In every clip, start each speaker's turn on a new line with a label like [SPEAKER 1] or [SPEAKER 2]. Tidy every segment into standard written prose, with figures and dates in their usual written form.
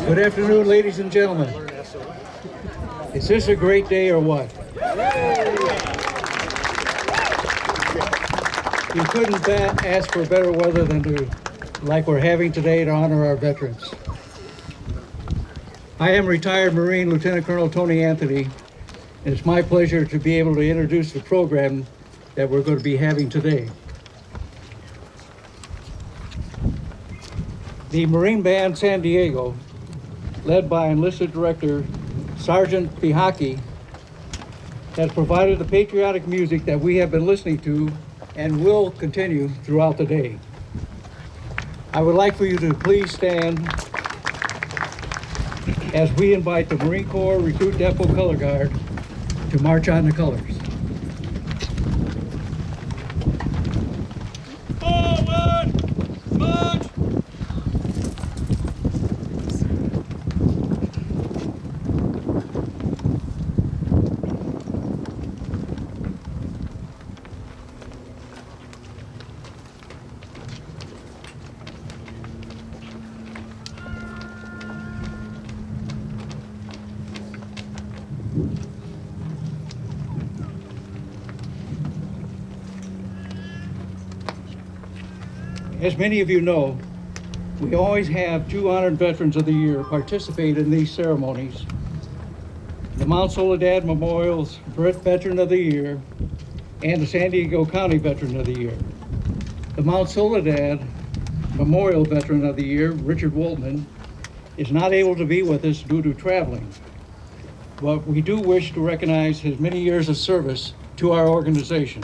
[SPEAKER 1] Good afternoon, ladies and gentlemen. Is this a great day or what? You couldn't ask for better weather than like we're having today to honor our veterans. I am retired Marine Lieutenant Colonel Tony Anthony, and it's my pleasure to be able to introduce the program that we're going to be having today. The Marine Band San Diego, led by enlisted director Sergeant Pihaki, has provided the patriotic music that we have been listening to and will continue throughout the day. I would like for you to please stand as we invite the Marine Corps Recruit Depot Color Guard to march on the colors. As many of you know, we always have two honored Veterans of the Year participate in these ceremonies. The Mount Soledad Memorial's Veteran of the Year and the San Diego County Veteran of the Year. The Mount Soledad Memorial Veteran of the Year, Richard Woltman, is not able to be with us due to traveling, but we do wish to recognize his many years of service to our organization.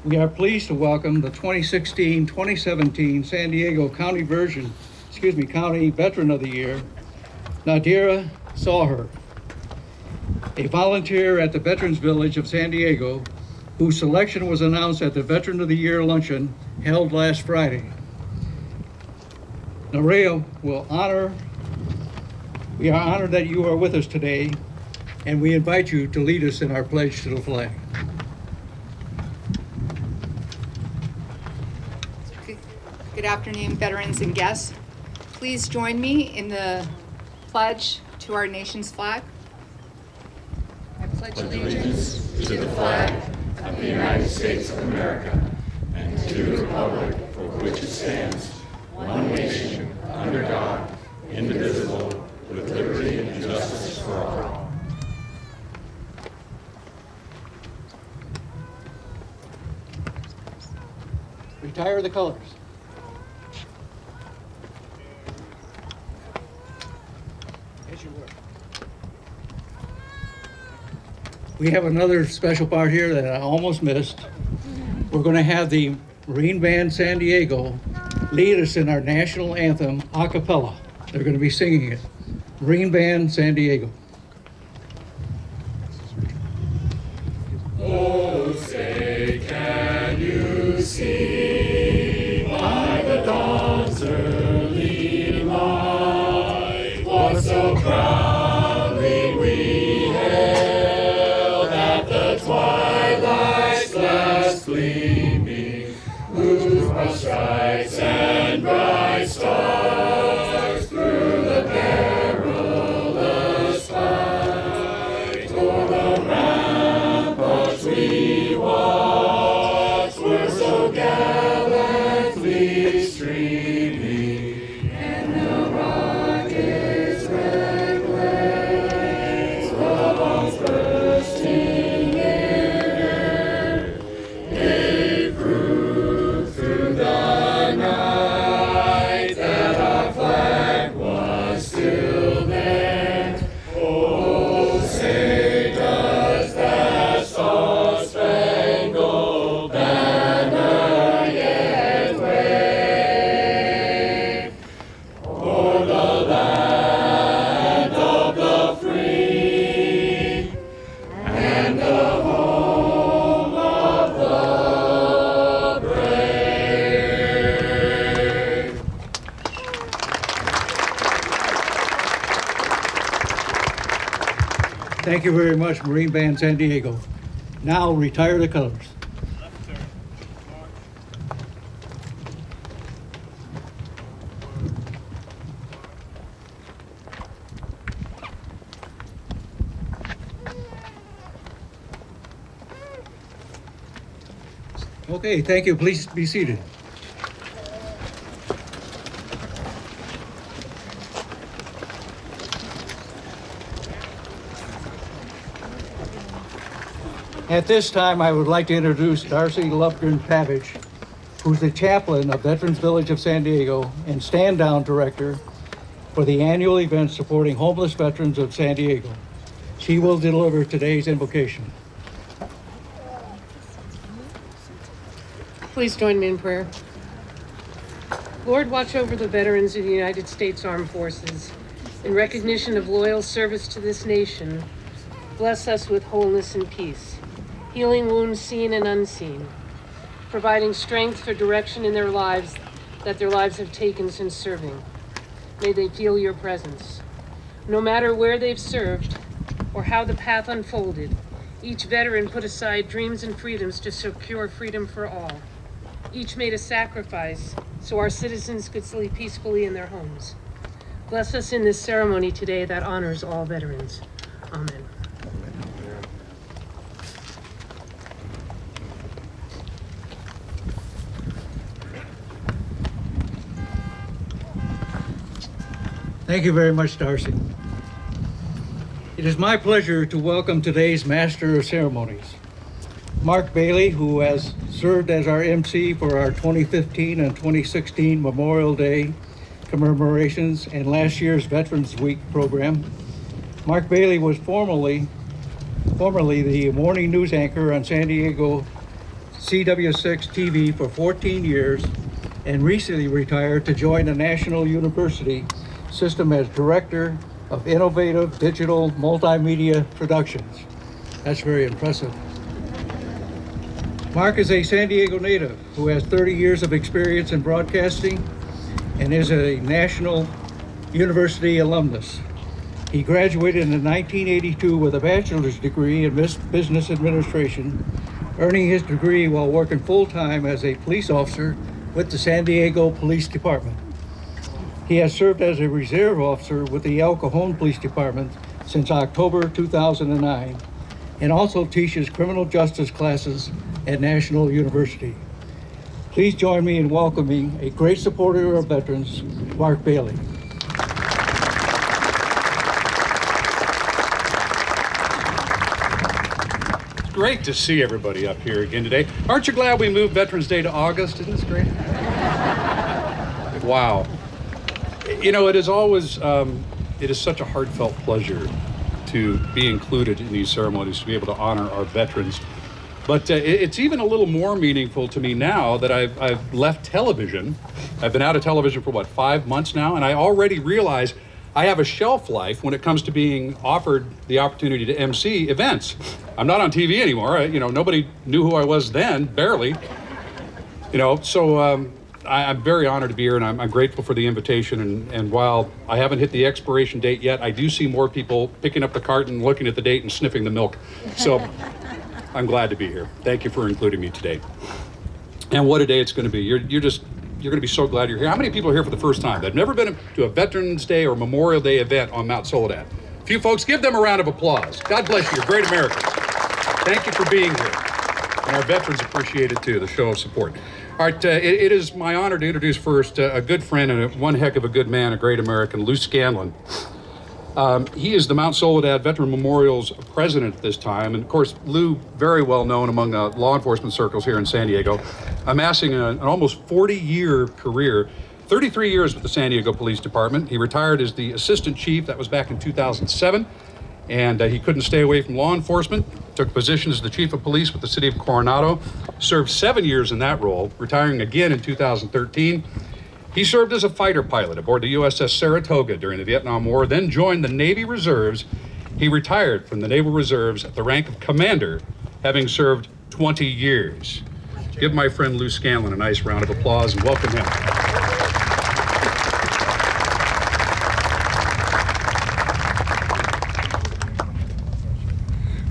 [SPEAKER 1] We are pleased to welcome the 2016-2017 San Diego County County Veteran of the Year, Nadira Sawher, a volunteer at the Veterans Village of San Diego, whose selection was announced at the Veteran of the Year luncheon held last Friday. Nadira we are honored that you are with us today, and we invite you to lead us in our pledge to the flag.
[SPEAKER 2] Good afternoon, veterans and guests. Please join me in the pledge to our nation's flag. I pledge allegiance
[SPEAKER 3] to the flag of the United States of America and to the republic for which it stands, one nation, under God, indivisible, with liberty and justice for all.
[SPEAKER 1] Retire the colors. We have another special part here that I almost missed. We're going to have the Marine Band San Diego lead us in our national anthem a cappella. They're going to be singing it. Marine Band San Diego.
[SPEAKER 3] Oh, say, can you see by the dawn's early light what so proudly we hailed at the twilight's last gleaming, whose broad stripes and bright stars through the perilous fight o'er the ramparts we watched were so gallantly streaming, and the rocket's red blaze above bursting in air gave proof through the night that our flag was still there. Oh, say does that star-spangled banner yet wave o'er the land of the free and the home of the brave?
[SPEAKER 1] Thank you very much, Marine Band San Diego. Now retire the colors. Okay, thank you. Please be seated. At this time, I would like to introduce Darcy Lufgren Pavich, who's the chaplain of Veterans Village of San Diego and stand-down director for the annual event supporting homeless veterans of San Diego. She will deliver today's invocation.
[SPEAKER 4] Please join me in prayer. Lord, watch over the veterans of the United States Armed Forces. In recognition of loyal service to this nation, bless us with wholeness and peace, healing wounds seen and unseen, providing strength for direction in their lives that their lives have taken since serving. May they feel your presence. No matter where they've served or how the path unfolded, each veteran put aside dreams and freedoms to secure freedom for all. Each made a sacrifice so our citizens could sleep peacefully in their homes. Bless us in this ceremony today that honors all veterans. Amen.
[SPEAKER 1] Thank you very much, Darcy. It is my pleasure to welcome today's Master of Ceremonies, Mark Bailey, who has served as our MC for our 2015 and 2016 Memorial Day commemorations and last year's Veterans Week program. Mark Bailey was formerly the morning news anchor on San Diego CW6 TV for 14 years and recently retired to join the National University System as Director of Innovative Digital Multimedia Productions. That's very impressive. Mark is a San Diego native who has 30 years of experience in broadcasting and is a National University alumnus. He graduated in 1982 with a bachelor's degree in business administration, earning his degree while working full-time as a police officer with the San Diego Police Department. He has served as a reserve officer with the El Cajon Police Department since October 2009 and also teaches criminal justice classes at National University. Please join me in welcoming a great supporter of veterans, Mark Bailey.
[SPEAKER 5] It's great to see everybody up here again today. Aren't you glad we moved Veterans Day to August? Isn't this great? Wow. You know, it is always, it is such a heartfelt pleasure to be included in these ceremonies, to be able to honor our veterans. But it's even a little more meaningful to me now that I've left television. I've been out of television for, 5 months now, and I already realize I have a shelf life when it comes to being offered the opportunity to MC events. I'm not on TV anymore. Nobody knew who I was then, barely. So I'm very honored to be here, and I'm grateful for the invitation. And while I haven't hit the expiration date yet, I do see more people picking up the carton, looking at the date, and sniffing the milk. So I'm glad to be here. Thank you for including me today. And what a day it's going to be. You're going to be so glad you're here. How many people are here for the first time that have never been to a Veterans Day or Memorial Day event on Mount Soledad? A few folks, give them a round of applause. God bless you. You're great Americans. Thank you for being here. And our veterans appreciate it too, the show of support. All right, it is my honor to introduce first a good friend and one heck of a good man, a great American, Lou Scanlon. He is the Mount Soledad Veteran Memorial's president at this time. And of course, Lou, very well known among law enforcement circles here in San Diego, amassing an almost 40-year career, 33 years with the San Diego Police Department. He retired as the assistant chief. That was back in 2007. And he couldn't stay away from law enforcement. Took a position as the chief of police with the city of Coronado. Served 7 years in that role, retiring again in 2013. He served as a fighter pilot aboard the USS Saratoga during the Vietnam War, then joined the Navy Reserves. He retired from the Naval Reserves at the rank of commander, having served 20 years. Give my friend Lou Scanlon a nice round of applause and welcome him.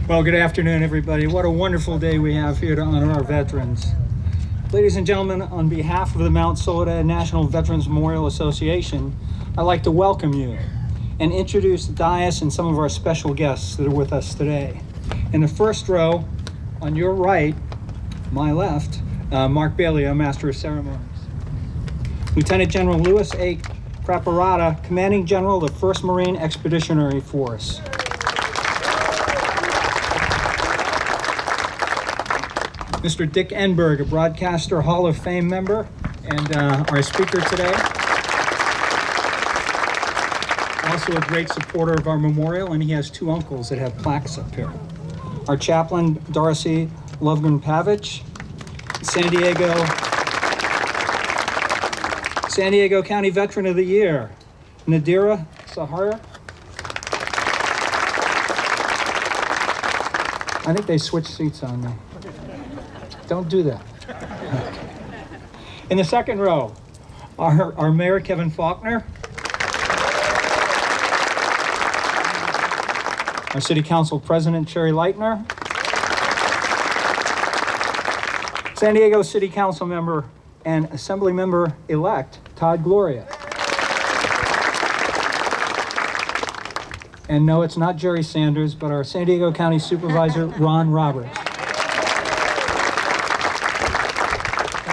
[SPEAKER 6] Well, good afternoon, everybody. What a wonderful day we have here to honor our veterans. Ladies and gentlemen, on behalf of the Mount Soledad National Veterans Memorial Association, I'd like to welcome you and introduce the dais and some of our special guests that are with us today. In the first row, on your right, my left, Mark Bailey, our Master of Ceremonies. Lieutenant General Louis A. Craparotta, Commanding General of the 1st Marine Expeditionary Force. Mr. Dick Enberg, a Broadcaster Hall of Fame member and our speaker today. Also a great supporter of our memorial, and he has 2 uncles that have plaques up here. Our chaplain, Darcy Lovgren-Pavich, San Diego County Veteran of the Year, Nadira Sahara. I think they switched seats on me. Don't do that. In the second row, our Mayor, Kevin Faulconer. Our City Council President, Sherry Lightner. San Diego City Council member and Assembly member-elect, Todd Gloria. And no, it's not Jerry Sanders, but our San Diego County Supervisor, Ron Roberts.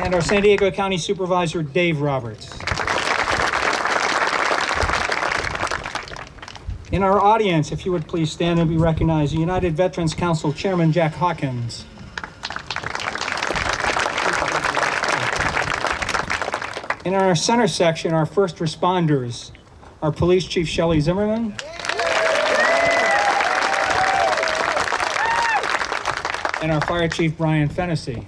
[SPEAKER 6] And our San Diego County Supervisor, Dave Roberts. In our audience, if you would please stand and be recognized, the United Veterans Council Chairman, Jack Hawkins. In our center section, our first responders, our Police Chief Shelley Zimmerman, and our Fire Chief Brian Fennessy.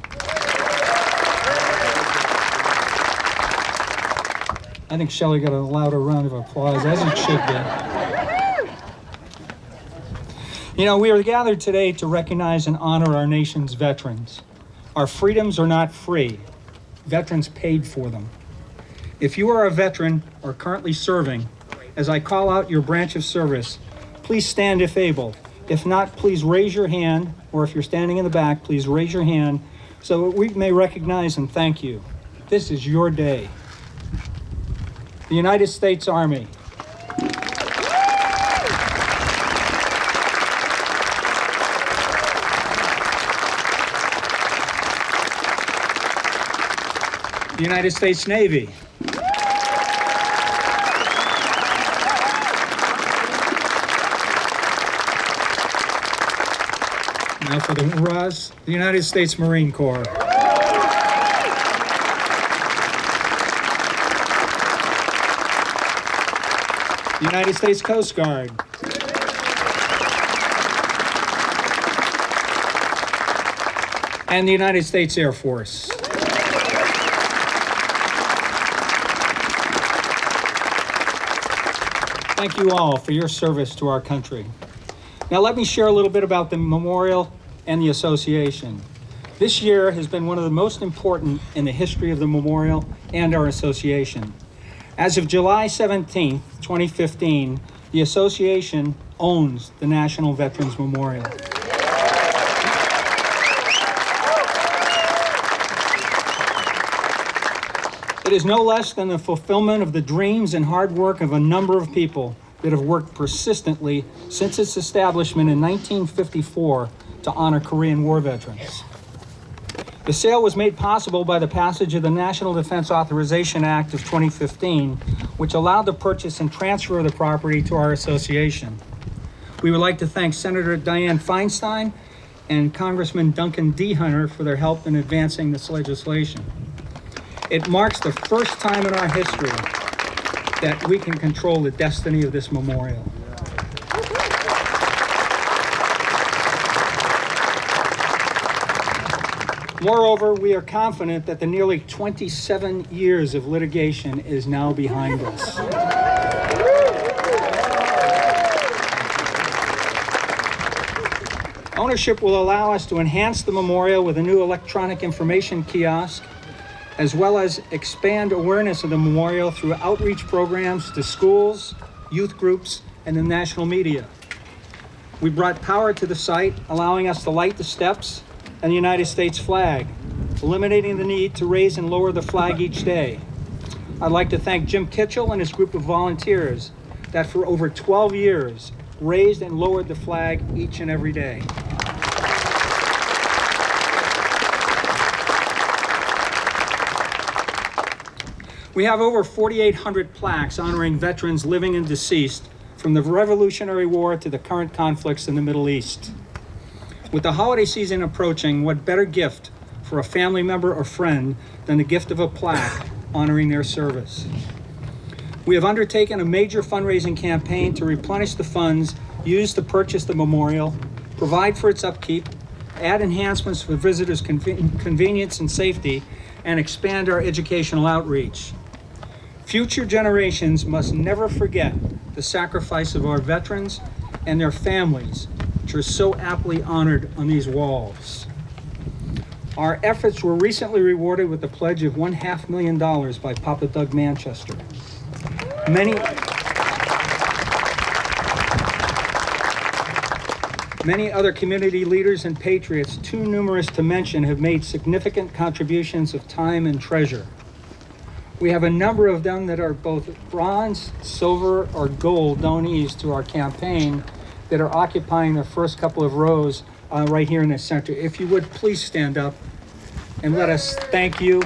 [SPEAKER 6] I think Shelley got a louder round of applause, as it should be. You know, we are gathered today to recognize and honor our nation's veterans. Our freedoms are not free. Veterans paid for them. If you are a veteran or currently serving, as I call out your branch of service, please stand if able. If not, please raise your hand, or if you're standing in the back, please raise your hand so that we may recognize and thank you. This is your day. The United States Army. The United States Navy. Now for the hoorahs, the United States Marine Corps. The United States Coast Guard. And the United States Air Force. Thank you all for your service to our country. Now let me share a little bit about the memorial and the association. This year has been one of the most important in the history of the memorial and our association. As of July 17th, 2015, the association owns the National Veterans Memorial. It is no less than the fulfillment of the dreams and hard work of a number of people that have worked persistently since its establishment in 1954 to honor Korean War veterans. The sale was made possible by the passage of the National Defense Authorization Act of 2015, which allowed the purchase and transfer of the property to our association. We would like to thank Senator Dianne Feinstein and Congressman Duncan D. Hunter for their help in advancing this legislation. It marks the first time in our history that we can control the destiny of this memorial. Moreover, we are confident that the nearly 27 years of litigation is now behind us. Ownership will allow us to enhance the memorial with a new electronic information kiosk, as well as expand awareness of the memorial through outreach programs to schools, youth groups, and the national media. We brought power to the site, allowing us to light the steps and the United States flag, eliminating the need to raise and lower the flag each day. I'd like to thank Jim Kitchell and his group of volunteers that for over 12 years raised and lowered the flag each and every day. We have over 4,800 plaques honoring veterans living and deceased from the Revolutionary War to the current conflicts in the Middle East. With the holiday season approaching, what better gift for a family member or friend than the gift of a plaque honoring their service? We have undertaken a major fundraising campaign to replenish the funds used to purchase the memorial, provide for its upkeep, add enhancements for visitors' convenience and safety, and expand our educational outreach. Future generations must never forget the sacrifice of our veterans and their families, which are so aptly honored on these walls. Our efforts were recently rewarded with the pledge of $500,000 by Papa Doug Manchester. Many other community leaders and patriots, too numerous to mention, have made significant contributions of time and treasure. We have a number of them that are both bronze, silver, or gold donees to our campaign that are occupying the first couple of rows right here in the center. If you would, please stand up and let us thank you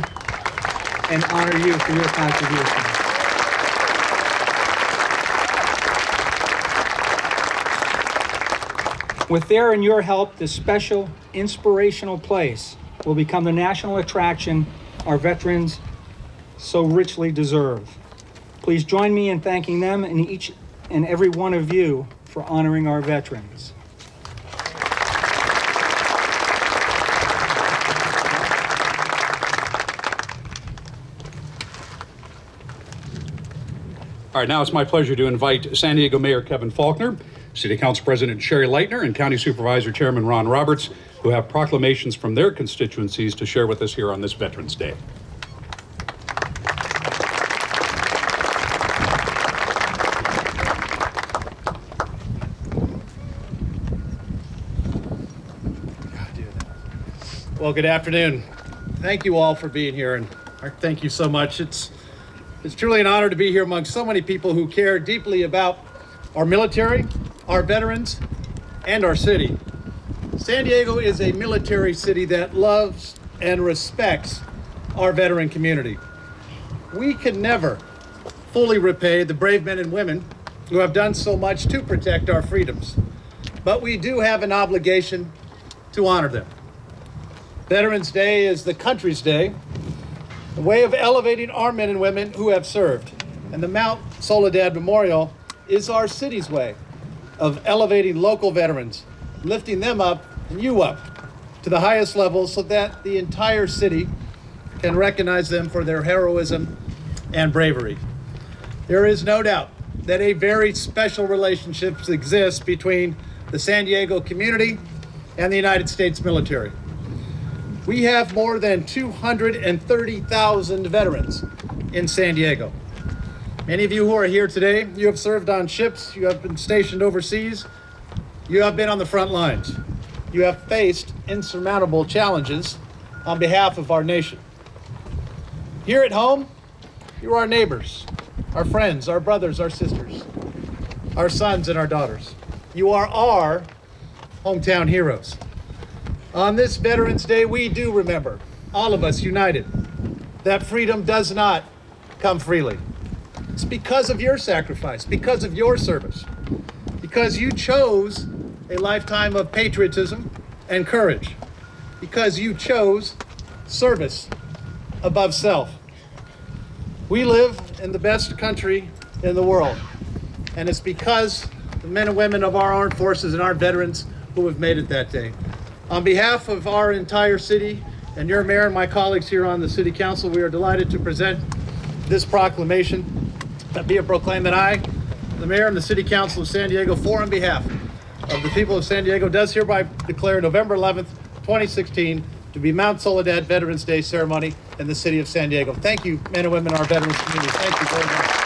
[SPEAKER 6] and honor you for your contribution. With their and your help, this special, inspirational place will become the national attraction our veterans so richly deserve. Please join me in thanking them and each and every one of you for honoring our veterans.
[SPEAKER 5] All right, now it's my pleasure to invite San Diego Mayor Kevin Faulconer, City Council President Shelley Lightner, and County Supervisor Chairman Ron Roberts, who have proclamations from their constituencies to share with us here on this Veterans Day.
[SPEAKER 7] Well, good afternoon. Thank you all for being here, and thank you so much. It's truly an honor to be here among so many people who care deeply about our military, our veterans, and our city. San Diego is a military city that loves and respects our veteran community. We can never fully repay the brave men and women who have done so much to protect our freedoms, but we do have an obligation to honor them. Veterans Day is the country's day, a way of elevating our men and women who have served. And the Mount Soledad Memorial is our city's way of elevating local veterans, lifting them up and you up to the highest level so that the entire city can recognize them for their heroism and bravery. There is no doubt that a very special relationship exists between the San Diego community and the United States military. We have more than 230,000 veterans in San Diego. Many of you who are here today, you have served on ships, you have been stationed overseas, you have been on the front lines. You have faced insurmountable challenges on behalf of our nation. Here at home, you are our neighbors, our friends, our brothers, our sisters, our sons and our daughters. You are our hometown heroes. On this Veterans Day, we do remember, all of us united, that freedom does not come freely. It's because of your sacrifice, because of your service, because you chose a lifetime of patriotism and courage, because you chose service above self. We live in the best country in the world, and it's because the men and women of our armed forces and our veterans who have made it that day. On behalf of our entire city and your mayor and my colleagues here on the City Council, we are delighted to present this proclamation that be it proclaimed that I, the mayor and the City Council of San Diego, for and behalf of the people of San Diego, does hereby declare November 11th, 2016 to be Mount Soledad Veterans Day ceremony in the city of San Diego. Thank you, men and women, our veterans community. Thank you very much.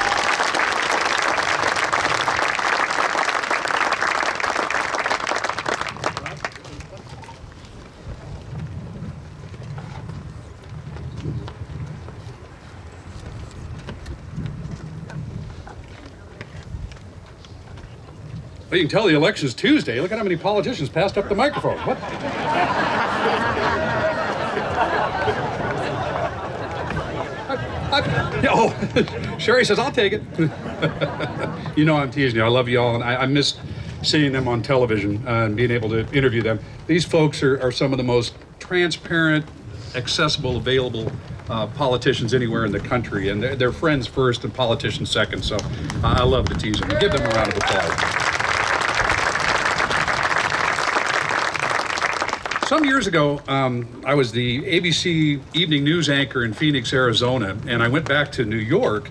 [SPEAKER 5] Well, you can tell the election's Tuesday. Look at how many politicians passed up the microphone. What? Oh, Sherry says, I'll take it. You know I'm teasing you. I love you all, and I miss seeing them on television and being able to interview them. These folks are some of the most transparent, accessible, available politicians anywhere in the country, and they're friends first and politicians second, so I love to tease them. Give them a round of applause. Some years ago, I was the ABC evening news anchor in Phoenix, Arizona, and I went back to New York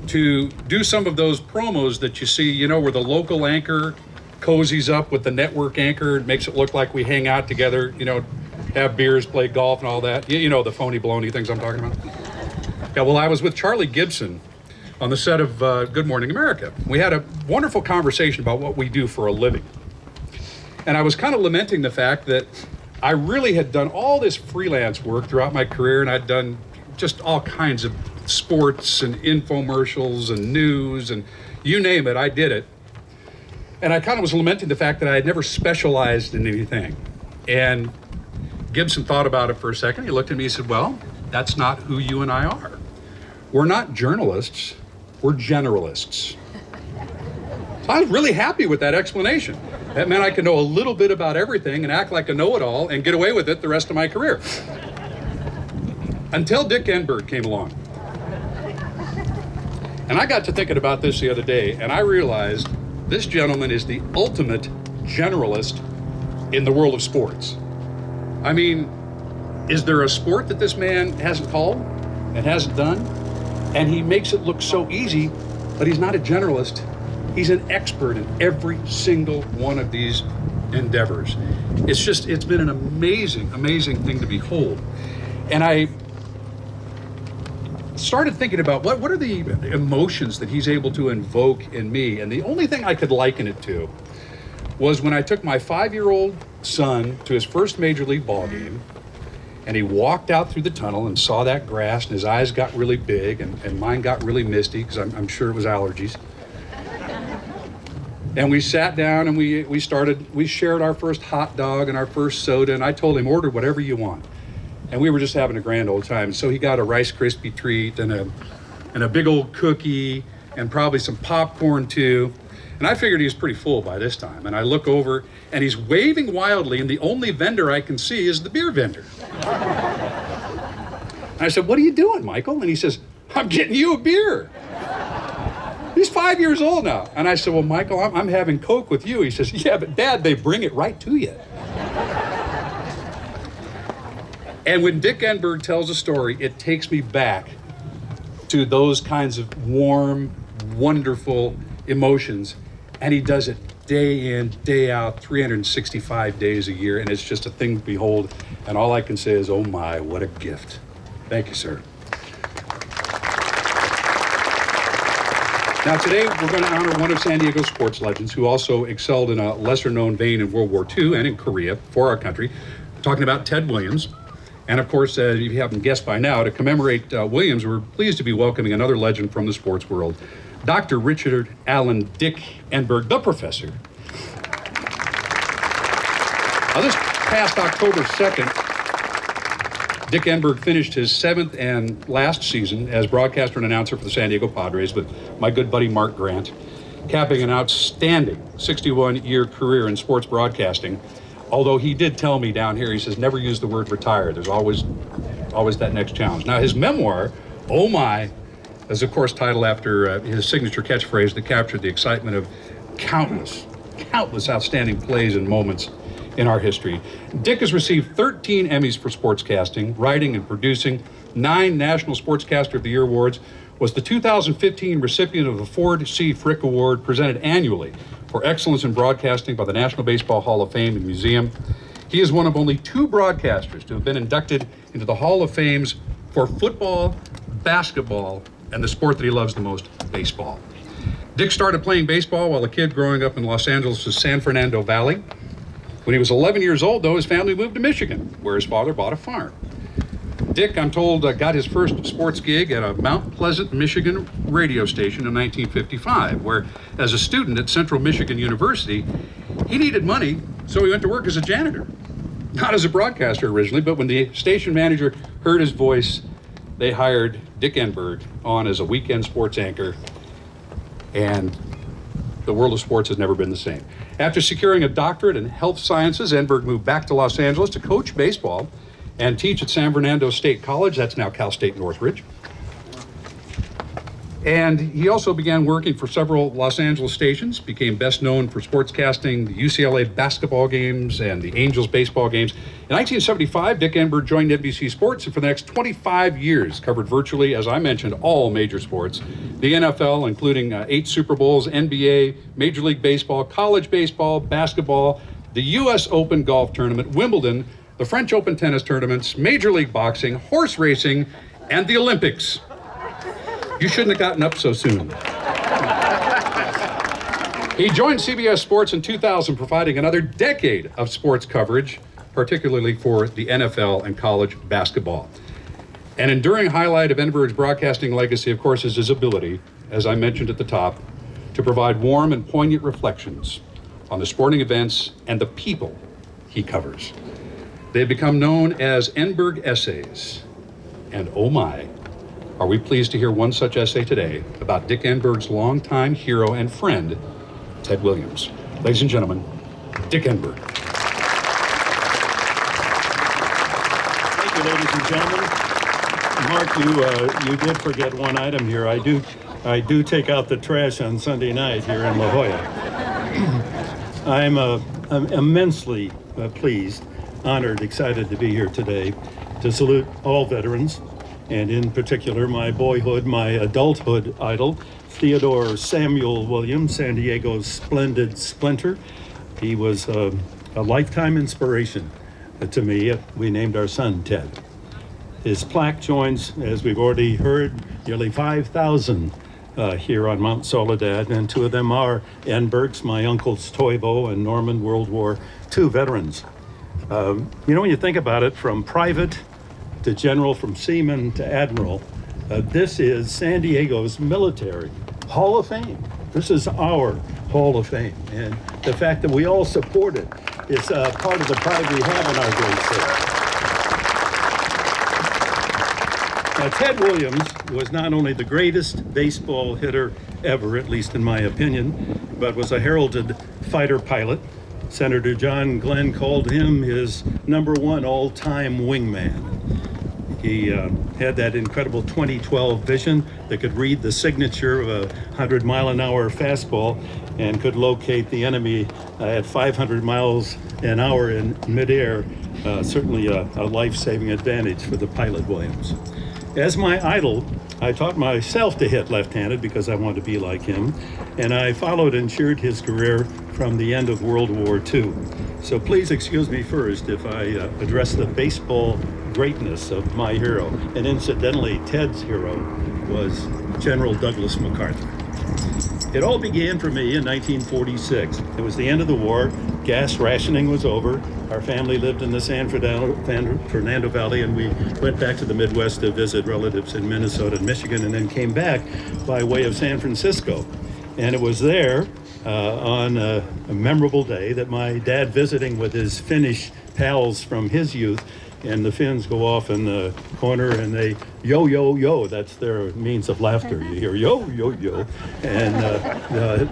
[SPEAKER 5] to do some of those promos that you see, you know, where the local anchor cozies up with the network anchor. It makes it look like we hang out together, you know, have beers, play golf and all that. You know, the phony baloney things I'm talking about. Yeah, well, I was with Charlie Gibson on the set of Good Morning America. We had a wonderful conversation about what we do for a living. And I was kind of lamenting the fact that I really had done all this freelance work throughout my career, and I'd done just all kinds of sports and infomercials and news and you name it, I did it. And I kind of was lamenting the fact that I had never specialized in anything. And Gibson thought about it for a second. He looked at me and said, well, that's not who you and I are. We're not journalists, we're generalists. So I was really happy with that explanation. That meant I could know a little bit about everything and act like a know-it-all and get away with it the rest of my career. Until Dick Enberg came along. And I got to thinking about this the other day, and I realized this gentleman is the ultimate generalist in the world of sports. I mean, is there a sport that this man hasn't called and hasn't done? And he makes it look so easy, but he's not a generalist. He's an expert in every single one of these endeavors. It's been an amazing, amazing thing to behold. And I started thinking about what are the emotions that he's able to invoke in me. And the only thing I could liken it to was when I took my 5-year-old son to his first major league ball game, and he walked out through the tunnel and saw that grass, and his eyes got really big, and mine got really misty because I'm sure it was allergies. And we sat down and we shared our first hot dog and our first soda, and I told him, order whatever you want. And we were just having a grand old time. So he got a Rice Krispie treat and a big old cookie and probably some popcorn too. And I figured he was pretty full by this time. And I look over and he's waving wildly, and the only vendor I can see is the beer vendor. And I said, what are you doing, Michael? And he says, I'm getting you a beer. He's 5 years old now. And I said, well, Michael, I'm having Coke with you. He says, yeah, but Dad, they bring it right to you. And when Dick Enberg tells a story, it takes me back to those kinds of warm, wonderful emotions. And he does it day in, day out, 365 days a year. And it's just a thing to behold. And all I can say is, oh my, what a gift. Thank you, sir. Now today, we're going to honor one of San Diego's sports legends who also excelled in a lesser-known vein in World War II and in Korea for our country. We're talking about Ted Williams. And of course, if you haven't guessed by now, to commemorate Williams, we're pleased to be welcoming another legend from the sports world, Dr. Richard Allen Dick Enberg, the professor. Now, this past October 2nd, Dick Enberg finished his 7th and last season as broadcaster and announcer for the San Diego Padres with my good buddy Mark Grant, capping an outstanding 61-year career in sports broadcasting. Although he did tell me down here, he says, never use the word retire. There's always that next challenge. Now, his memoir, Oh My, is of course titled after his signature catchphrase that captured the excitement of countless outstanding plays and moments in our history. Dick has received 13 Emmys for sportscasting, writing and producing, 9 National Sportscaster of the Year awards, was the 2015 recipient of the Ford C. Frick Award presented annually for excellence in broadcasting by the National Baseball Hall of Fame and Museum. He is one of only 2 broadcasters to have been inducted into the Hall of Fames for football, basketball, and the sport that he loves the most, baseball. Dick started playing baseball while a kid growing up in Los Angeles' San Fernando Valley. When he was 11 years old, though, his family moved to Michigan, where his father bought a farm. Dick, I'm told, got his first sports gig at a Mount Pleasant, Michigan radio station in 1955, where, as a student at Central Michigan University, he needed money, so he went to work as a janitor. Not as a broadcaster originally, but when the station manager heard his voice, they hired Dick Enberg on as a weekend sports anchor, and the world of sports has never been the same. After securing a doctorate in health sciences, Enberg moved back to Los Angeles to coach baseball and teach at San Fernando State College. That's now Cal State Northridge. And he also began working for several Los Angeles stations, became best known for sportscasting the UCLA basketball games and the Angels baseball games. In 1975, Dick Enberg joined NBC Sports, and for the next 25 years covered virtually, as I mentioned, all major sports. The NFL, including 8 Super Bowls, NBA, Major League Baseball, college baseball, basketball, the US Open golf tournament, Wimbledon, the French Open tennis tournaments, Major League boxing, horse racing, and the Olympics. You shouldn't have gotten up so soon. He joined CBS Sports in 2000, providing another decade of sports coverage, particularly for the NFL and college basketball. An enduring highlight of Enberg's broadcasting legacy, of course, is his ability, as I mentioned at the top, to provide warm and poignant reflections on the sporting events and the people he covers. They have become known as Enberg Essays, and oh my, are we pleased to hear one such essay today about Dick Enberg's longtime hero and friend, Ted Williams. Ladies and gentlemen, Dick Enberg.
[SPEAKER 8] Thank you, ladies and gentlemen. Mark, you did forget one item here. I do take out the trash on Sunday night here in La Jolla. I'm immensely pleased, honored, excited to be here today to salute all veterans, and in particular my boyhood, my adulthood idol, Theodore Samuel Williams, San Diego's splendid splinter. He was a lifetime inspiration to me. We named our son Ted. His plaque joins, as we've already heard, nearly 5,000 here on Mount Soledad, and 2 of them are Enberg's, my uncles Toivo and Norman, World War II veterans. When you think about it, from private to general, from seaman to admiral, this is San Diego's military Hall of Fame. This is our Hall of Fame, and the fact that we all support it is part of the pride we have in our great city. Now, Ted Williams was not only the greatest baseball hitter ever, at least in my opinion, but was a heralded fighter pilot. Senator John Glenn called him his #1 all-time wingman. He had that incredible 2012 vision that could read the signature of a 100-mile-an-hour fastball and could locate the enemy at 500 miles an hour in midair. Certainly a life-saving advantage for the pilot Williams. As my idol, I taught myself to hit left-handed because I wanted to be like him, and I followed and cheered his career from the end of World War II. So please excuse me first if I address the baseball greatness of my hero. And incidentally, Ted's hero was General Douglas MacArthur. It all began for me in 1946. It was the end of the war. Gas rationing was over. Our family lived in the San Fernando Valley, and we went back to the Midwest to visit relatives in Minnesota and Michigan, and then came back by way of San Francisco. And it was there on a memorable day that my dad, visiting with his Finnish pals from his youth, and the Finns go off in the corner and they yo, yo, yo. That's their means of laughter. You hear yo, yo, yo. And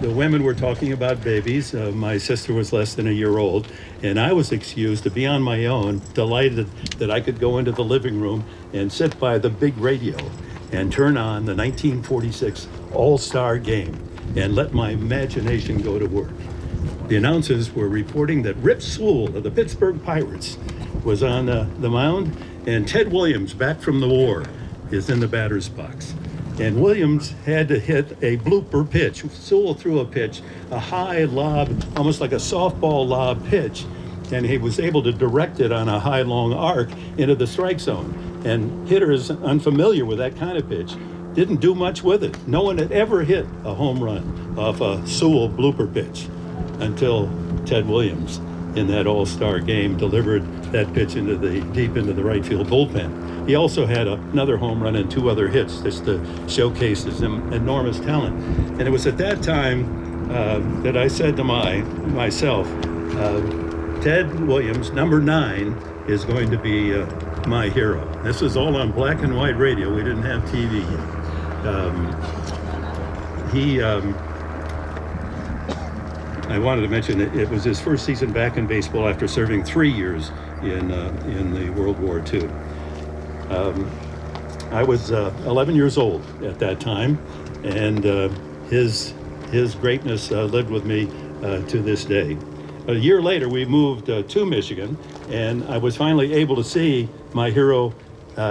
[SPEAKER 8] the women were talking about babies. My sister was less than a year old, and I was excused to be on my own, delighted that I could go into the living room and sit by the big radio and turn on the 1946 All-Star Game and let my imagination go to work. The announcers were reporting that Rip Sewell of the Pittsburgh Pirates was on the mound, and Ted Williams, back from the war, is in the batter's box. And Williams had to hit a blooper pitch. Sewell threw a pitch, a high lob, almost like a softball lob pitch, and he was able to direct it on a high, long arc into the strike zone. And hitters unfamiliar with that kind of pitch didn't do much with it. No one had ever hit a home run off a Sewell blooper pitch until Ted Williams, in that All-Star Game, delivered that pitch deep into the right field bullpen. He also had another home run and 2 other hits just to showcase his enormous talent. And it was at that time that I said to myself, Ted Williams, #9, is going to be my hero. This was all on black and white radio. We didn't have TV yet. I wanted to mention it was his first season back in baseball after serving 3 years in the World War II. I was 11 years old at that time, and his greatness lived with me to this day. A year later, we moved to Michigan, and I was finally able to see my hero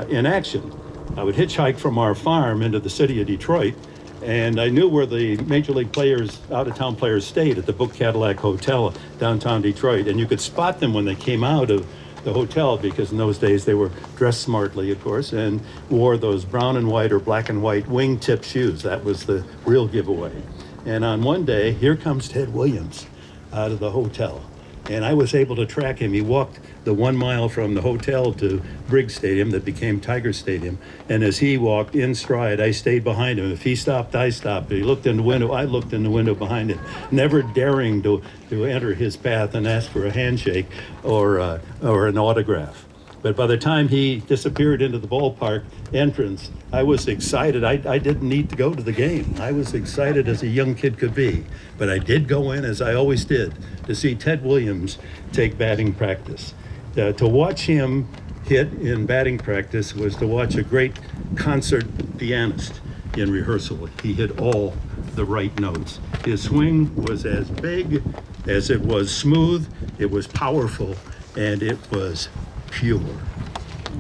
[SPEAKER 8] in action. I would hitchhike from our farm into the city of Detroit, and I knew where the major league players, out-of-town players, stayed at the Book Cadillac Hotel downtown Detroit, and you could spot them when they came out of the hotel, because in those days they were dressed smartly, of course, and wore those brown and white or black and white wingtip shoes. That was the real giveaway. And on one day, here comes Ted Williams out of the hotel, and I was able to track him. He walked the 1 mile from the hotel to Briggs Stadium that became Tiger Stadium, and as he walked in stride, I stayed behind him. If he stopped, I stopped. If he looked in the window, I looked in the window behind him, never daring to enter his path and ask for a handshake or an autograph. But by the time he disappeared into the ballpark entrance, I was excited. I didn't need to go to the game. I was excited as a young kid could be. But I did go in, as I always did, to see Ted Williams take batting practice. To watch him hit in batting practice was to watch a great concert pianist in rehearsal. He hit all the right notes. His swing was as big as it was smooth, it was powerful, and it was pure.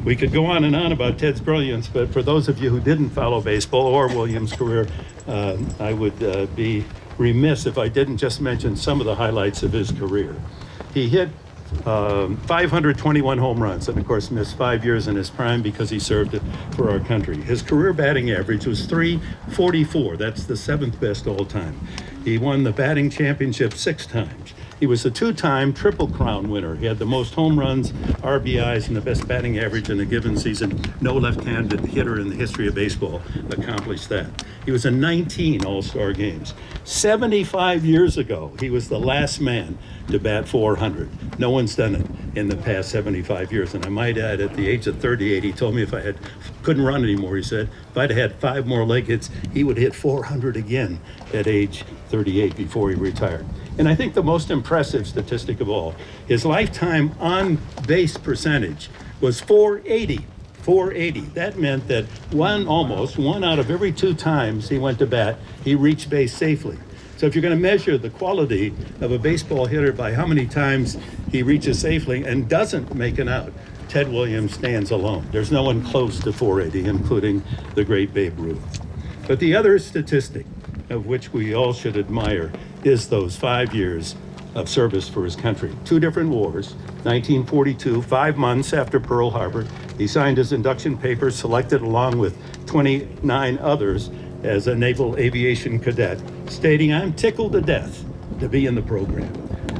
[SPEAKER 8] We could go on and on about Ted's brilliance, but for those of you who didn't follow baseball or Williams' career, I would be remiss if I didn't just mention some of the highlights of his career. He hit 521 home runs, and of course missed 5 years in his prime because he served for our country. His career batting average was .344. That's the 7th best all time. He won the batting championship 6 times. He was a 2-time Triple Crown winner. He had the most home runs, RBIs, and the best batting average in a given season. No left-handed hitter in the history of baseball accomplished that. He was in 19 All-Star games. 75 years ago, he was the last man to bat 400. No one's done it in the past 75 years. And I might add, at the age of 38, he told me if I couldn't run anymore, he said, if I'd had 5 more leg hits, he would hit 400 again at age 38 before he retired. And I think the most impressive statistic of all, his lifetime on-base percentage was .480. .480. That meant that almost one out of every 2 times he went to bat, he reached base safely. So if you're going to measure the quality of a baseball hitter by how many times he reaches safely and doesn't make an out, Ted Williams stands alone. There's no one close to .480, including the great Babe Ruth. But the other statistic, of which we all should admire, is those 5 years of service for his country. 2 different wars. 1942, 5 months after Pearl Harbor, he signed his induction papers, selected along with 29 others as a naval aviation cadet, stating, "I'm tickled to death to be in the program."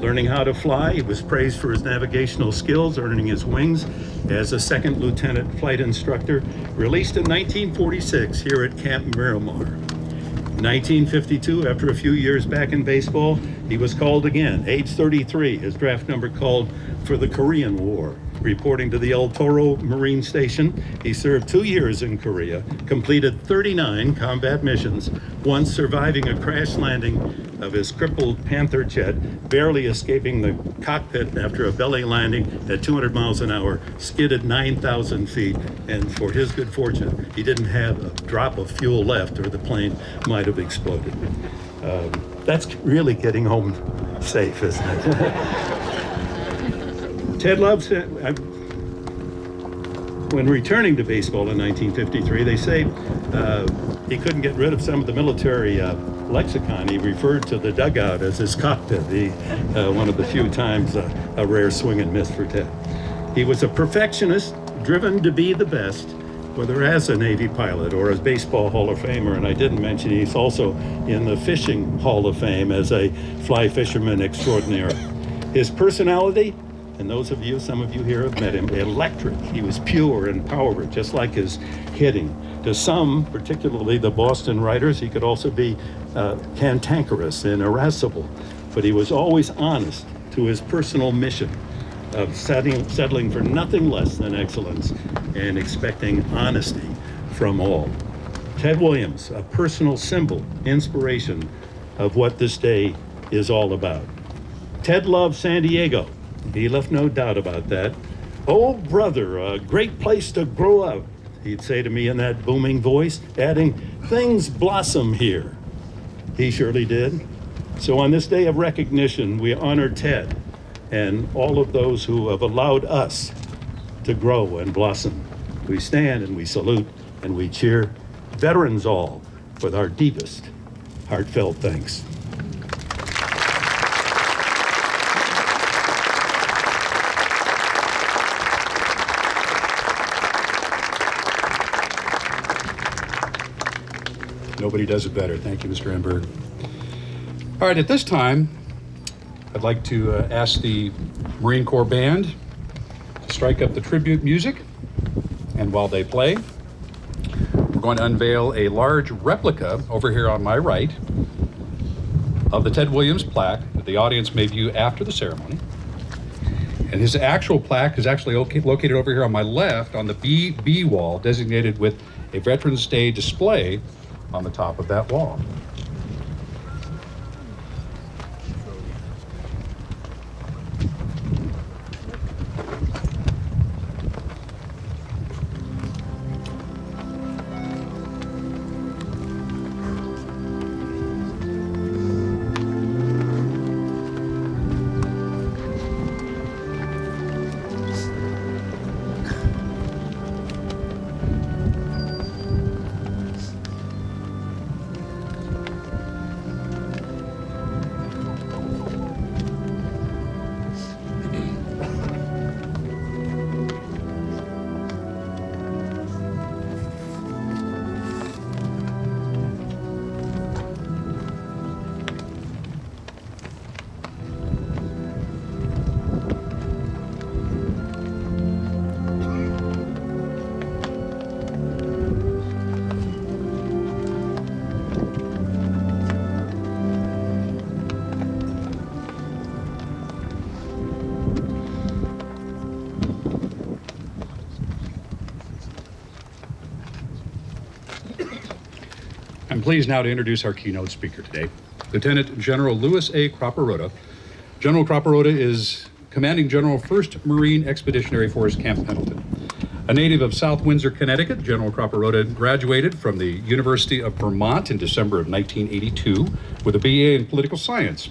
[SPEAKER 8] Learning how to fly, he was praised for his navigational skills, earning his wings as a 2nd lieutenant flight instructor, released in 1946 here at Camp Miramar. 1952, after a few years back in baseball, he was called again, age 33, his draft number called for the Korean War. Reporting to the El Toro Marine Station, he served 2 years in Korea, completed 39 combat missions, once surviving a crash landing of his crippled Panther jet, barely escaping the cockpit after a belly landing at 200 miles an hour, skidded 9,000 feet, and for his good fortune, he didn't have a drop of fuel left, or the plane might have exploded. That's really getting home safe, isn't it? Ted loves it. When returning to baseball in 1953, they say he couldn't get rid of some of the military lexicon. He referred to the dugout as his cockpit, one of the few times a rare swing and miss for Ted. He was a perfectionist, driven to be the best, whether as a Navy pilot or as Baseball Hall of Famer. And I didn't mention he's also in the Fishing Hall of Fame as a fly fisherman extraordinaire. His personality, and some of you here have met him, electric. He was pure and power, just like his hitting. To some, particularly the Boston writers, he could also be cantankerous and irascible, but he was always honest to his personal mission of settling for nothing less than excellence and expecting honesty from all. Ted Williams, a personal symbol, inspiration of what this day is all about. Ted loved San Diego. He left no doubt about that. "Oh, brother, a great place to grow up," he'd say to me in that booming voice, adding, "Things blossom here." He surely did. So on this day of recognition, we honor Ted and all of those who have allowed us to grow and blossom. We stand and we salute and we cheer veterans all with our deepest heartfelt thanks.
[SPEAKER 5] Nobody does it better. Thank you, Mr. Enberg. All right, at this time, I'd like to ask the Marine Corps Band to strike up the tribute music. And while they play, we're going to unveil a large replica over here on my right of the Ted Williams plaque that the audience may view after the ceremony. And his actual plaque is actually located over here on my left on the B wall, designated with a Veterans Day display on the top of that wall. I'm pleased now to introduce our keynote speaker today, Lieutenant General Louis A. Craparotta. General Craparotta is Commanding General, 1st Marine Expeditionary Force, Camp Pendleton. A native of South Windsor, Connecticut, General Craparotta graduated from the University of Vermont in December of 1982 with a BA in political science.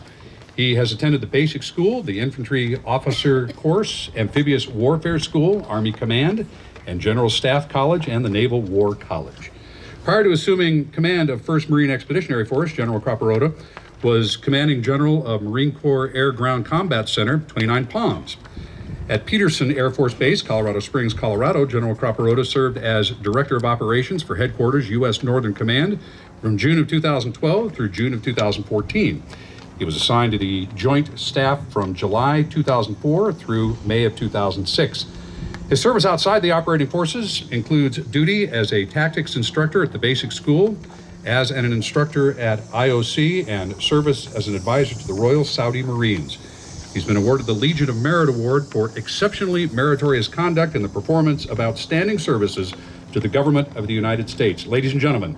[SPEAKER 5] He has attended the basic school, the infantry officer course, amphibious warfare school, Army Command, and General Staff College, and the Naval War College. Prior to assuming command of 1st Marine Expeditionary Force, General Craparotta was Commanding General of Marine Corps Air Ground Combat Center, 29 Palms. At Peterson Air Force Base, Colorado Springs, Colorado, General Craparotta served as Director of Operations for Headquarters, U.S. Northern Command from June of 2012 through June of 2014. He was assigned to the Joint Staff from July 2004 through May of 2006. His service outside the operating forces includes duty as a tactics instructor at the basic school, as an instructor at IOC, and service as an advisor to the Royal Saudi Marines. He's been awarded the Legion of Merit Award for exceptionally meritorious conduct in the performance of outstanding services to the government of the United States. Ladies and gentlemen,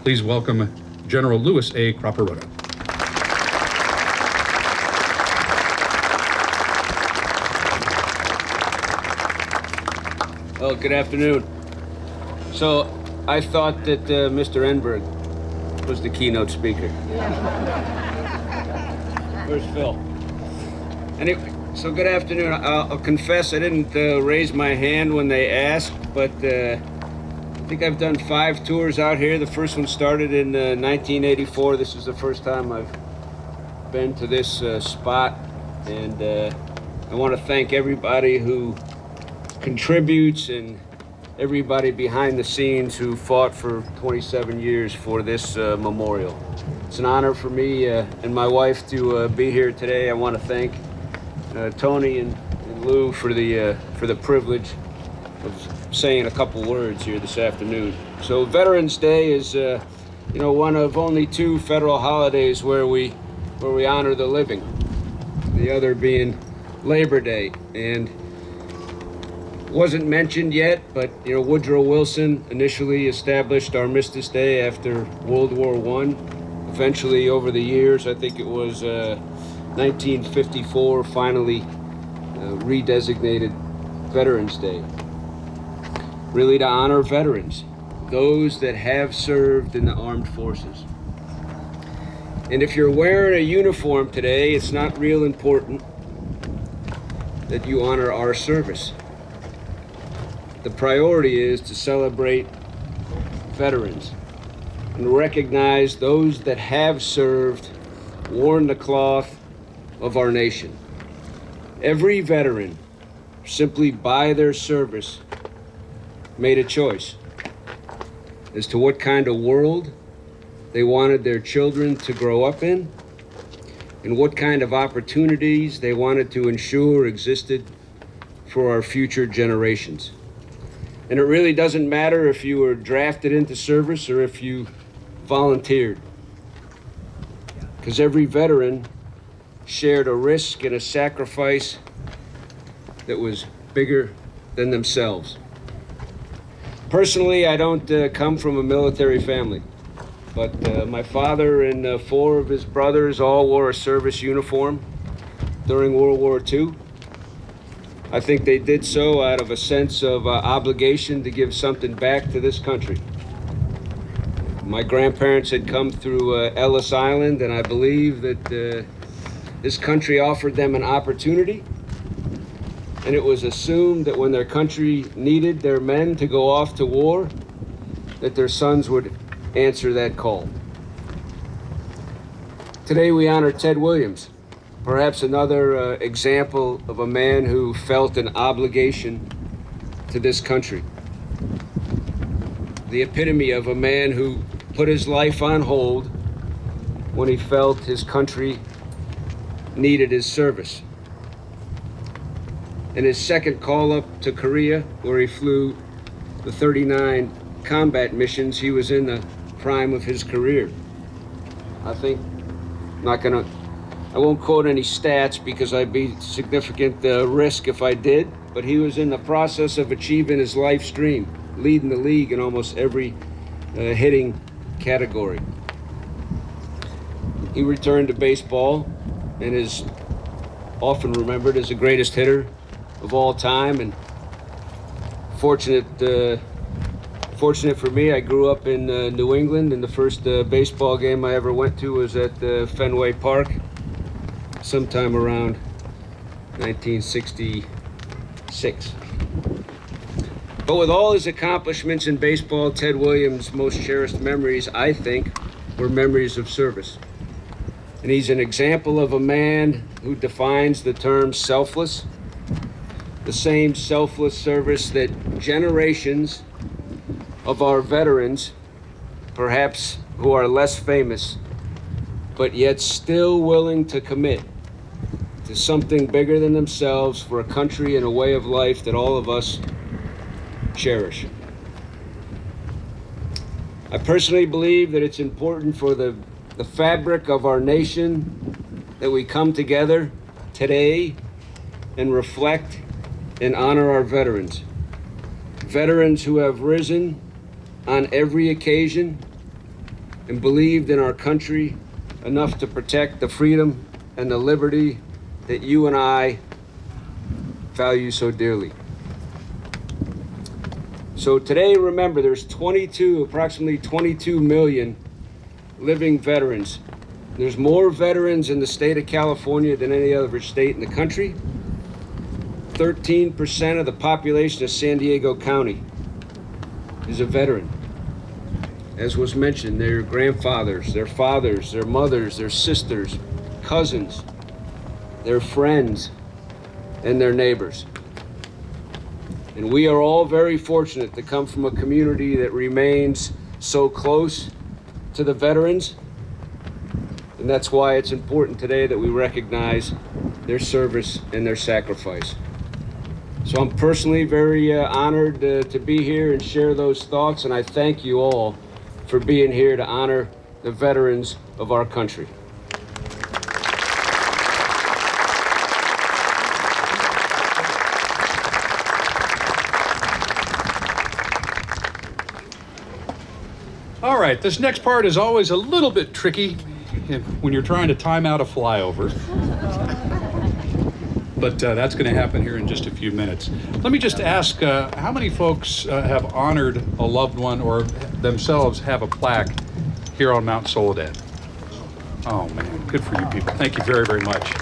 [SPEAKER 5] please welcome General Louis A. Craparotta.
[SPEAKER 9] Well, good afternoon. So, I thought that Mr. Enberg was the keynote speaker. Where's Phil? Anyway, so good afternoon. I'll confess I didn't raise my hand when they asked, but I think I've done 5 tours out here. The first one started in 1984. This is the first time I've been to this spot, and I want to thank everybody who contributes and everybody behind the scenes who fought for 27 years for this memorial. It's an honor for me and my wife to be here today. I want to thank Tony and Lou for the privilege of saying a couple words here this afternoon. So Veterans Day is one of only 2 federal holidays where we honor the living, the other being Labor Day. And wasn't mentioned yet, but Woodrow Wilson initially established Armistice Day after World War I. Eventually, over the years, I think it was 1954, finally redesignated Veterans Day. Really to honor veterans, those that have served in the armed forces. And if you're wearing a uniform today, it's not real important that you honor our service. The priority is to celebrate veterans and recognize those that have served, worn the cloth of our nation. Every veteran, simply by their service, made a choice as to what kind of world they wanted their children to grow up in and what kind of opportunities they wanted to ensure existed for our future generations. And it really doesn't matter if you were drafted into service or if you volunteered, because every veteran shared a risk and a sacrifice that was bigger than themselves. Personally, I don't come from a military family, but my father and 4 of his brothers all wore a service uniform during World War II. I think they did so out of a sense of obligation to give something back to this country. My grandparents had come through Ellis Island, and I believe that this country offered them an opportunity, and it was assumed that when their country needed their men to go off to war, that their sons would answer that call. Today we honor Ted Williams, perhaps another example of a man who felt an obligation to this country. The epitome of a man who put his life on hold when he felt his country needed his service. In his second call up to Korea, where he flew the 39 combat missions, he was in the prime of his career. I think, I won't quote any stats because I'd be significant risk if I did, but he was in the process of achieving his life's dream, leading the league in almost every hitting category. He returned to baseball and is often remembered as the greatest hitter of all time. And fortunate for me, I grew up in New England, and the first baseball game I ever went to was at Fenway Park, sometime around 1966. But with all his accomplishments in baseball, Ted Williams' most cherished memories, I think, were memories of service. And he's an example of a man who defines the term selfless, the same selfless service that generations of our veterans, perhaps who are less famous, but yet still willing to commit to something bigger than themselves for a country and a way of life that all of us cherish. I personally believe that it's important for the fabric of our nation that we come together today and reflect and honor our veterans. Veterans who have risen on every occasion and believed in our country enough to protect the freedom and the liberty that you and I value so dearly. So today, remember, there's approximately 22 million living veterans. There's more veterans in the state of California than any other state in the country. 13% of the population of San Diego County is a veteran. As was mentioned, their grandfathers, their fathers, their mothers, their sisters, cousins, their friends, and their neighbors. And we are all very fortunate to come from a community that remains so close to the veterans. And that's why it's important today that we recognize their service and their sacrifice. So I'm personally very honored to be here and share those thoughts, and I thank you all for being here to honor the veterans of our country.
[SPEAKER 5] right, this next part is always a little bit tricky when you're trying to time out a flyover. But that's going to happen here in just a few minutes. Let me just ask, how many folks have honored a loved one or themselves have a plaque here on Mount Soledad? Oh man, good for you people. Thank you very, very much.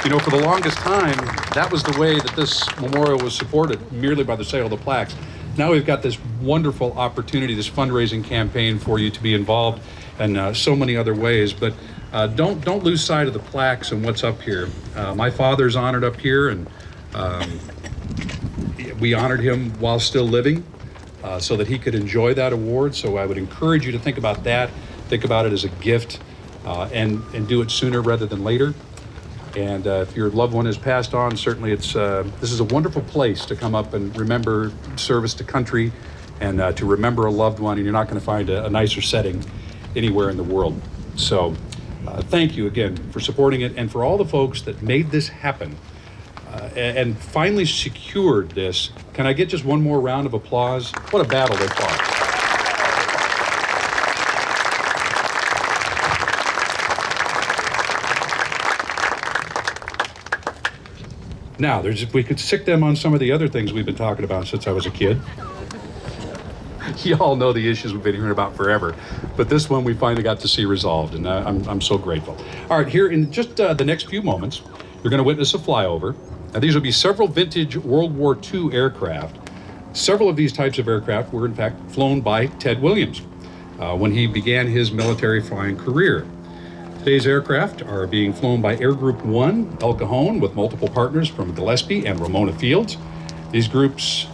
[SPEAKER 5] You know, for the longest time, that was the way that this memorial was supported, merely by the sale of the plaques. Now we've got this wonderful opportunity, this fundraising campaign for you to be involved in so many other ways. But don't lose sight of the plaques and what's up here. My father's honored up here, and we honored him while still living so that he could enjoy that award. So I would encourage you to think about that. Think about it as a gift and do it sooner rather than later. And if your loved one has passed on, certainly this is a wonderful place to come up and remember service to country and to remember a loved one, and you're not going to find a nicer setting anywhere in the world. So thank you again for supporting it, and for all the folks that made this happen and finally secured this. Can I get just one more round of applause? What a battle they fought. Now, we could sick them on some of the other things we've been talking about since I was a kid. You all know the issues we've been hearing about forever, but this one we finally got to see resolved, and I'm so grateful. All right, here in just the next few moments, you're going to witness a flyover. Now, these will be several vintage World War II aircraft. Several of these types of aircraft were, in fact, flown by Ted Williams when he began his military flying career. Today's aircraft are being flown by Air Group 1, El Cajon, with multiple partners from Gillespie and Ramona Fields. These groups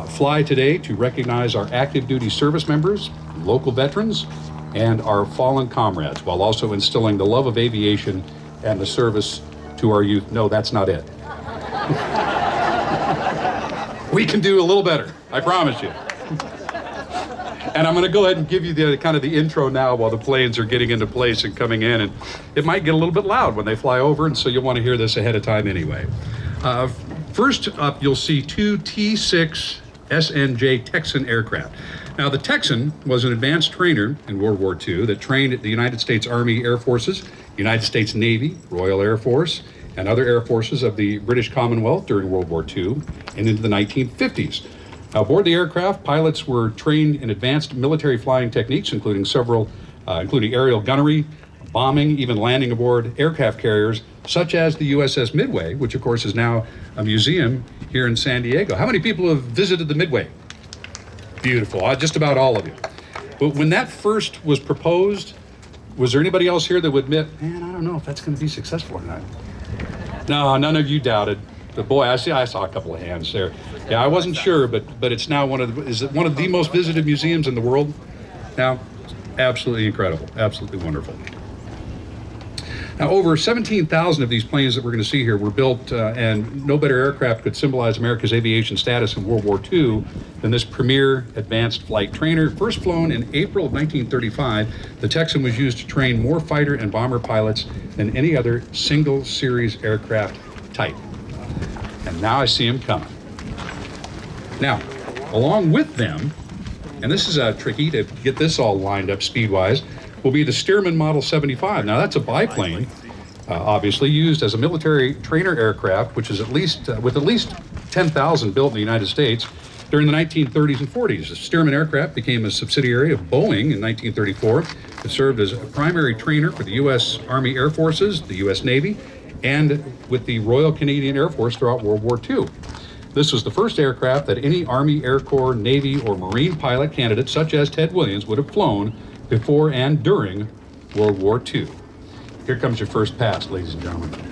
[SPEAKER 5] fly today to recognize our active duty service members, local veterans, and our fallen comrades, while also instilling the love of aviation and the service to our youth. No, that's not it. We can do a little better, I promise you. And I'm going to go ahead and give you the kind of the intro now while the planes are getting into place and coming in. And it might get a little bit loud when they fly over, and so you'll want to hear this ahead of time anyway. First up, you'll see two T-6 SNJ Texan aircraft. Now, the Texan was an advanced trainer in World War II that trained at the United States Army Air Forces, United States Navy, Royal Air Force, and other air forces of the British Commonwealth during World War II and into the 1950s. Aboard the aircraft, pilots were trained in advanced military flying techniques, including aerial gunnery, bombing, even landing aboard aircraft carriers, such as the USS Midway, which of course is now a museum here in San Diego. How many people have visited the Midway? Beautiful, just about all of you. But when that first was proposed, was there anybody else here that would admit, man, I don't know if that's going to be successful or not? No, none of you doubted. But boy, I saw a couple of hands there. Yeah, I wasn't sure, but it's now is it one of the most visited museums in the world now? Absolutely incredible, absolutely wonderful. Now, over 17,000 of these planes that we're going to see here were built, and no better aircraft could symbolize America's aviation status in World War II than this premier advanced flight trainer. First flown in April of 1935, the Texan was used to train more fighter and bomber pilots than any other single series aircraft type. And now I see them coming. Now, along with them, and this is tricky to get this all lined up speed-wise, will be the Stearman Model 75. Now, that's a biplane, obviously used as a military trainer aircraft, which is with at least 10,000 built in the United States during the 1930s and 40s. The Stearman aircraft became a subsidiary of Boeing in 1934. It served as a primary trainer for the U.S. Army Air Forces, the U.S. Navy, and with the Royal Canadian Air Force throughout World War II. This was the first aircraft that any Army, Air Corps, Navy, or Marine pilot candidate, such as Ted Williams, would have flown before and during World War II. Here comes your first pass, ladies and gentlemen.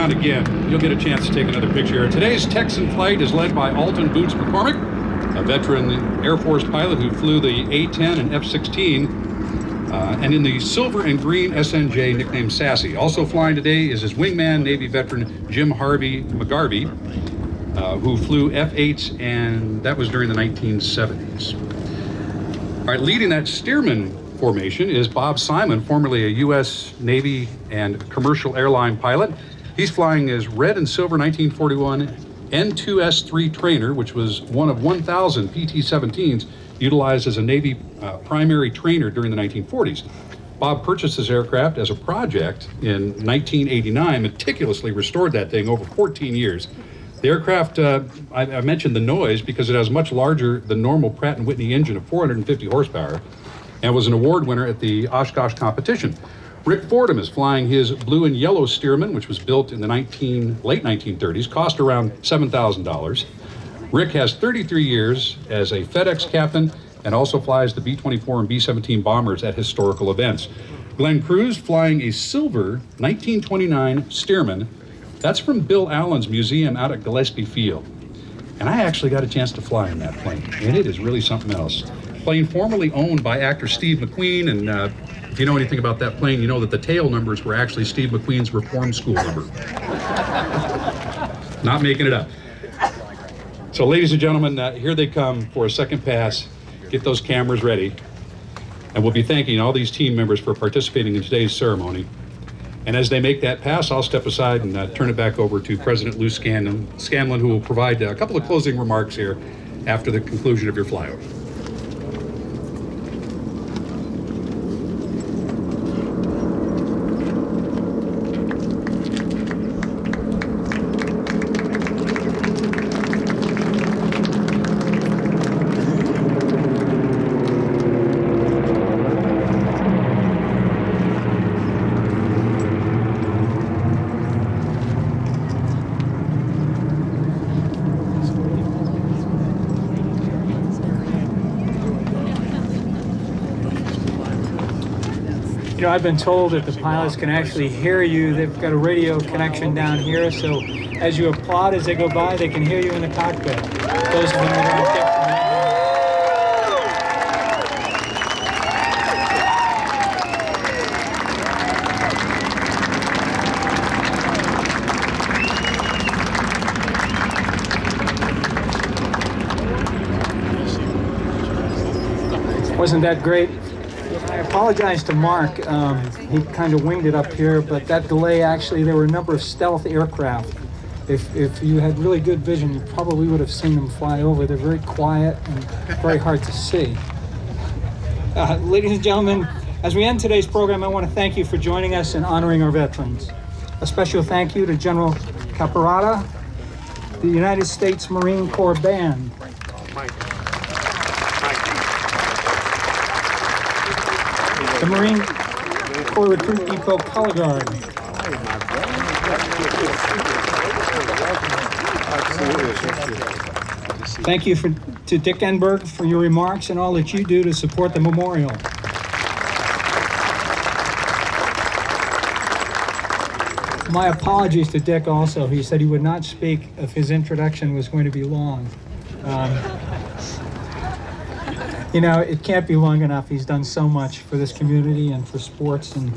[SPEAKER 5] Again, you'll get a chance to take another picture here. Today's Texan flight is led by Alton Boots McCormick, a veteran Air Force pilot who flew the A-10 and F-16 And in the silver and green SNJ, nicknamed Sassy. Also flying today is his wingman, Navy veteran Jim Harvey McGarvey, who flew F-8s, and that was during the 1970s. All right, leading that Stearman formation is Bob Simon, formerly a U.S. Navy and commercial airline pilot. He's flying his red and silver 1941 N2S3 trainer, which was one of 1,000 PT-17s utilized as a Navy primary trainer during the 1940s. Bob purchased this aircraft as a project in 1989, meticulously restored that thing over 14 years. The aircraft, I mentioned the noise because it has much larger than normal Pratt & Whitney engine of 450 horsepower and was an award winner at the Oshkosh competition. Rick Fordham is flying his blue and yellow Stearman, which was built in the late 1930s, cost around $7,000. Rick has 33 years as a FedEx captain and also flies the B-24 and B-17 bombers at historical events. Glenn Cruz flying a silver 1929 Stearman. That's from Bill Allen's museum out at Gillespie Field. And I actually got a chance to fly in that plane, and it is really something else. Plane formerly owned by actor Steve McQueen, and if you know anything about that plane, you know that the tail numbers were actually Steve McQueen's reform school number. Not making it up. So ladies and gentlemen, here they come for a second pass. Get those cameras ready. And we'll be thanking all these team members for participating in today's ceremony. And as they make that pass, I'll step aside and turn it back over to President Lou Scanlon, who will provide a couple of closing remarks here after the conclusion of your flyover.
[SPEAKER 6] You know, I've been told that the pilots can actually hear you. They've got a radio connection down here, so as you applaud as they go by, they can hear you in the cockpit. Those of them that aren't there. Wasn't that great? I apologize to Mark. He kind of winged it up here, but that delay, actually, there were a number of stealth aircraft. If you had really good vision, you probably would have seen them fly over. They're very quiet and very hard to see. Ladies and gentlemen, as we end today's program, I want to thank you for joining us and honoring our veterans. A special thank you to General Craparotta, the United States Marine Corps Band, the Marine Corps Recruit Depot Color Guard, thank you to Dick Enberg for your remarks and all that you do to support the memorial. My apologies to Dick also. He said he would not speak if his introduction was going to be long. You know, it can't be long enough. He's done so much for this community and for sports and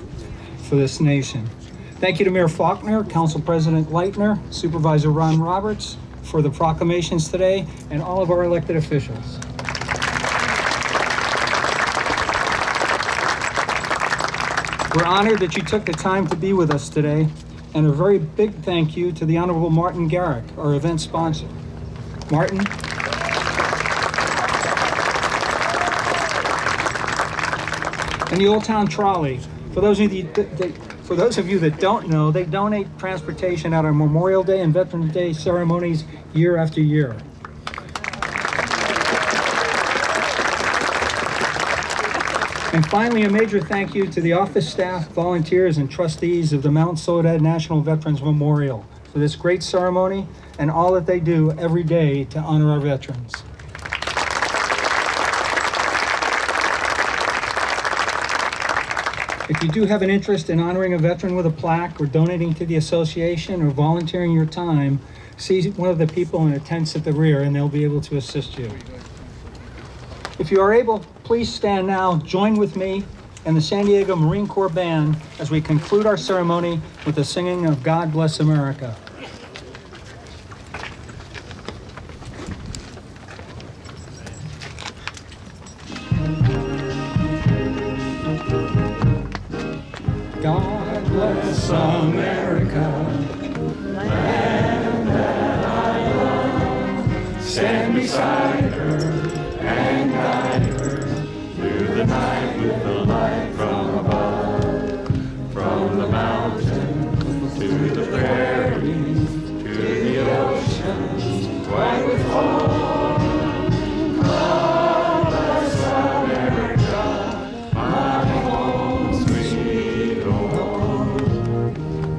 [SPEAKER 6] for this nation. Thank you to Mayor Faulconer, Council President Lightner, Supervisor Ron Roberts for the proclamations today, and all of our elected officials. We're honored that you took the time to be with us today, and a very big thank you to the Honorable Martin Garrick, our event sponsor. Martin. And the Old Town Trolley. For those of you that don't know, they donate transportation at our Memorial Day and Veterans Day ceremonies year after year. And finally, a major thank you to the office staff, volunteers, and trustees of the Mount Soledad National Veterans Memorial for this great ceremony and all that they do every day to honor our veterans. If you do have an interest in honoring a veteran with a plaque or donating to the association or volunteering your time, see one of the people in the tents at the rear and they'll be able to assist you. If you are able, please stand now, join with me and the San Diego Marine Corps Band as we conclude our ceremony with the singing of God Bless America. God bless America.
[SPEAKER 3] Stand beside her and guide her through the night with the light from above. From the mountain to the prairies, to the ocean, white with foam. God bless America, my home, sweet home.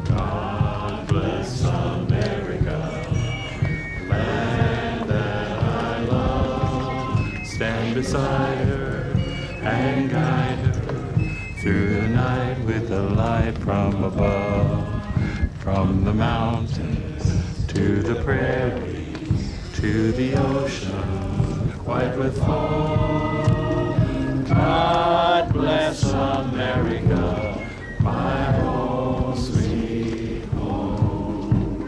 [SPEAKER 3] God bless America, land that I love. Stand beside her and guide her through the night with the light from above. From the mountains to the prairies, to the ocean, white with foam. God bless America, my home, sweet home.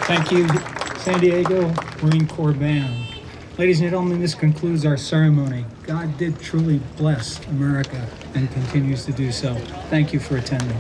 [SPEAKER 6] Thank you, San Diego Marine Corps Band. Ladies and gentlemen, this concludes our ceremony. God did truly bless America and continues to do so. Thank you for attending.